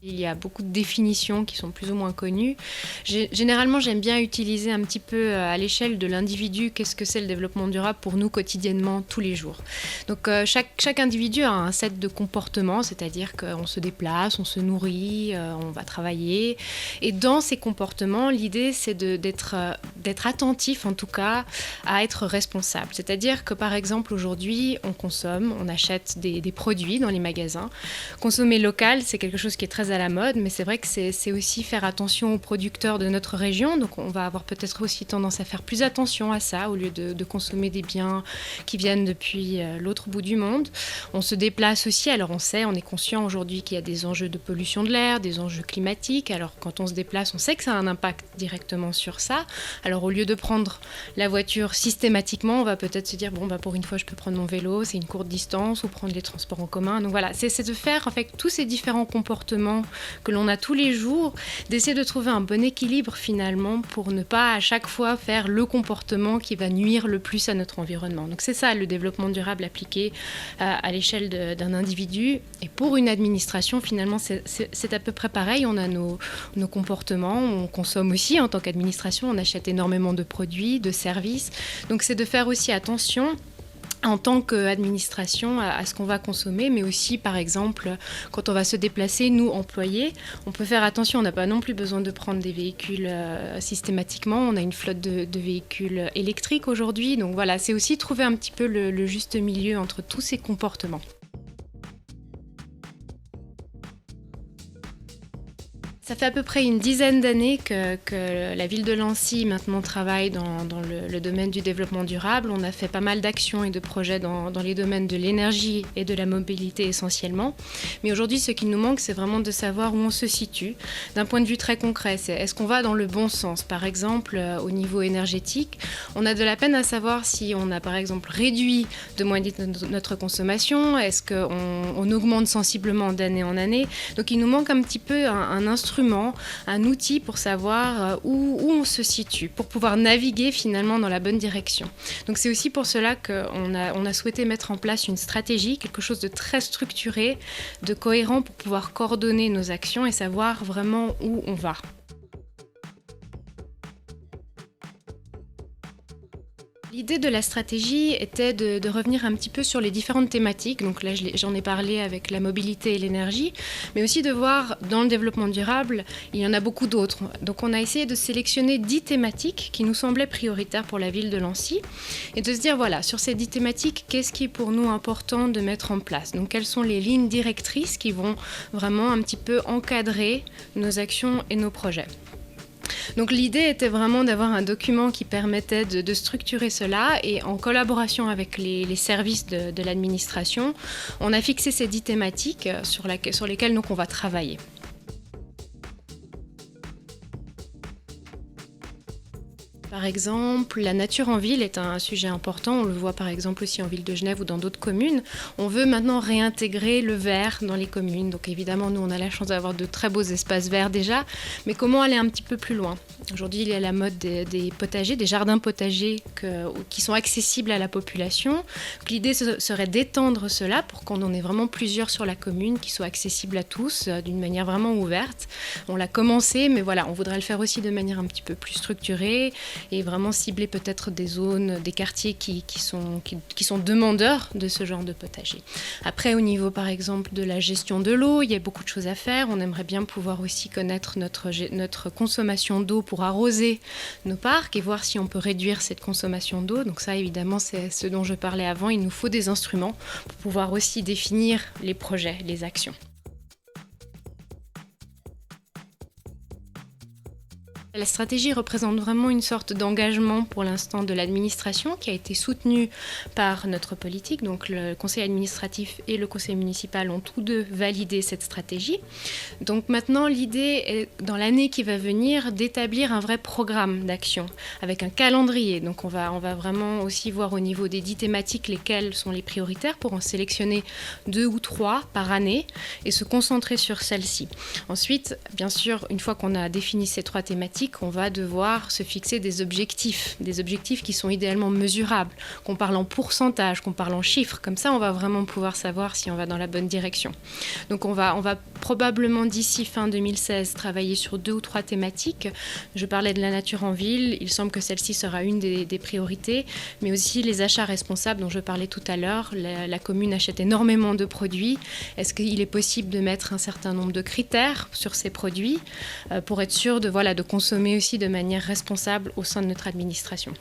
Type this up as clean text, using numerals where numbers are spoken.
Il y a beaucoup de définitions qui sont plus ou moins connues. Généralement, j'aime bien utiliser un petit peu à l'échelle de l'individu qu'est-ce que c'est le développement durable pour nous quotidiennement, tous les jours. Donc chaque individu a un set de comportements, c'est-à-dire qu'on se déplace, on se nourrit, on va travailler. Et dans ces comportements, l'idée c'est d'être attentif en tout cas à être responsable. C'est-à-dire que par exemple aujourd'hui, on consomme, on achète des produits dans les magasins. Consommer local, c'est quelque chose qui est très à la mode, mais c'est vrai que c'est aussi faire attention aux producteurs de notre région. Donc on va avoir peut-être aussi tendance à faire plus attention à ça au lieu de consommer des biens qui viennent depuis l'autre bout du monde. On se déplace aussi, alors on est conscient aujourd'hui qu'il y a des enjeux de pollution de l'air, des enjeux climatiques. Alors quand on se déplace, on sait que ça a un impact directement sur ça. Alors au lieu de prendre la voiture systématiquement, on va peut-être se dire pour une fois je peux prendre mon vélo, c'est une courte distance, ou prendre les transports en commun. Donc voilà, c'est de faire en fait tous ces différents comportements que l'on a tous les jours, d'essayer de trouver un bon équilibre finalement pour ne pas à chaque fois faire le comportement qui va nuire le plus à notre environnement. Donc c'est ça le développement durable appliqué à l'échelle d'un individu. Et pour une administration finalement c'est à peu près pareil. On a nos comportements, on consomme aussi en tant qu'administration, on achète énormément de produits, de services. Donc c'est de faire aussi attention en tant qu'administration à ce qu'on va consommer, mais aussi par exemple quand on va se déplacer, nous employés, on peut faire attention, on n'a pas non plus besoin de prendre des véhicules systématiquement, on a une flotte de véhicules électriques aujourd'hui, donc voilà, c'est aussi trouver un petit peu le juste milieu entre tous ces comportements. Ça fait à peu près une dizaine d'années que la ville de Lancy maintenant travaille dans le domaine du développement durable. On a fait pas mal d'actions et de projets dans les domaines de l'énergie et de la mobilité essentiellement. Mais aujourd'hui, ce qui nous manque, c'est vraiment de savoir où on se situe. D'un point de vue très concret, est-ce qu'on va dans le bon sens? Par exemple, au niveau énergétique, on a de la peine à savoir si on a par exemple réduit de moitié notre consommation. Est-ce qu'on augmente sensiblement d'année en année? Donc il nous manque un petit peu un instrument, un outil pour savoir où on se situe, pour pouvoir naviguer finalement dans la bonne direction. Donc c'est aussi pour cela qu'on a souhaité mettre en place une stratégie, quelque chose de très structuré, de cohérent pour pouvoir coordonner nos actions et savoir vraiment où on va. L'idée de la stratégie était de revenir un petit peu sur les différentes thématiques. Donc là, j'en ai parlé avec la mobilité et l'énergie, mais aussi de voir dans le développement durable, il y en a beaucoup d'autres. Donc on a essayé de sélectionner 10 thématiques qui nous semblaient prioritaires pour la ville de Lancy et de se dire, voilà, sur ces 10 thématiques, qu'est-ce qui est pour nous important de mettre en place? Donc quelles sont les lignes directrices qui vont vraiment un petit peu encadrer nos actions et nos projets? Donc l'idée était vraiment d'avoir un document qui permettait de structurer cela et en collaboration avec les services de l'administration, on a fixé ces 10 thématiques sur lesquelles donc, on va travailler. Par exemple, la nature en ville est un sujet important. On le voit par exemple aussi en ville de Genève ou dans d'autres communes. On veut maintenant réintégrer le vert dans les communes. Donc évidemment, nous, on a la chance d'avoir de très beaux espaces verts déjà. Mais comment aller un petit peu plus loin? Aujourd'hui, il y a la mode des potagers, des jardins potagers qui sont accessibles à la population. Donc, l'idée serait d'étendre cela pour qu'on en ait vraiment plusieurs sur la commune qui soient accessibles à tous d'une manière vraiment ouverte. On l'a commencé, mais voilà, on voudrait le faire aussi de manière un petit peu plus structurée et vraiment cibler peut-être des zones, des quartiers qui sont demandeurs de ce genre de potager. Après, au niveau par exemple de la gestion de l'eau, il y a beaucoup de choses à faire. On aimerait bien pouvoir aussi connaître notre consommation d'eau pour arroser nos parcs et voir si on peut réduire cette consommation d'eau. Donc ça, évidemment, c'est ce dont je parlais avant. Il nous faut des instruments pour pouvoir aussi définir les projets, les actions. La stratégie représente vraiment une sorte d'engagement pour l'instant de l'administration qui a été soutenue par notre politique. Donc le conseil administratif et le conseil municipal ont tous deux validé cette stratégie. Donc maintenant, l'idée est, dans l'année qui va venir, d'établir un vrai programme d'action avec un calendrier. Donc on va vraiment aussi voir au niveau des 10 thématiques lesquelles sont les prioritaires pour en sélectionner 2 ou 3 par année et se concentrer sur celles-ci. Ensuite, bien sûr, une fois qu'on a défini ces 3 thématiques, thématique, on va devoir se fixer des objectifs qui sont idéalement mesurables, qu'on parle en pourcentage, qu'on parle en chiffres. Comme ça, on va vraiment pouvoir savoir si on va dans la bonne direction. Donc on va probablement d'ici fin 2016 travailler sur 2 ou 3 thématiques. Je parlais de la nature en ville, il semble que celle-ci sera une des priorités, mais aussi les achats responsables dont je parlais tout à l'heure. La commune achète énormément de produits. Est-ce qu'il est possible de mettre un certain nombre de critères sur ces produits pour être sûr de consommer aussi de manière responsable au sein de notre administration ?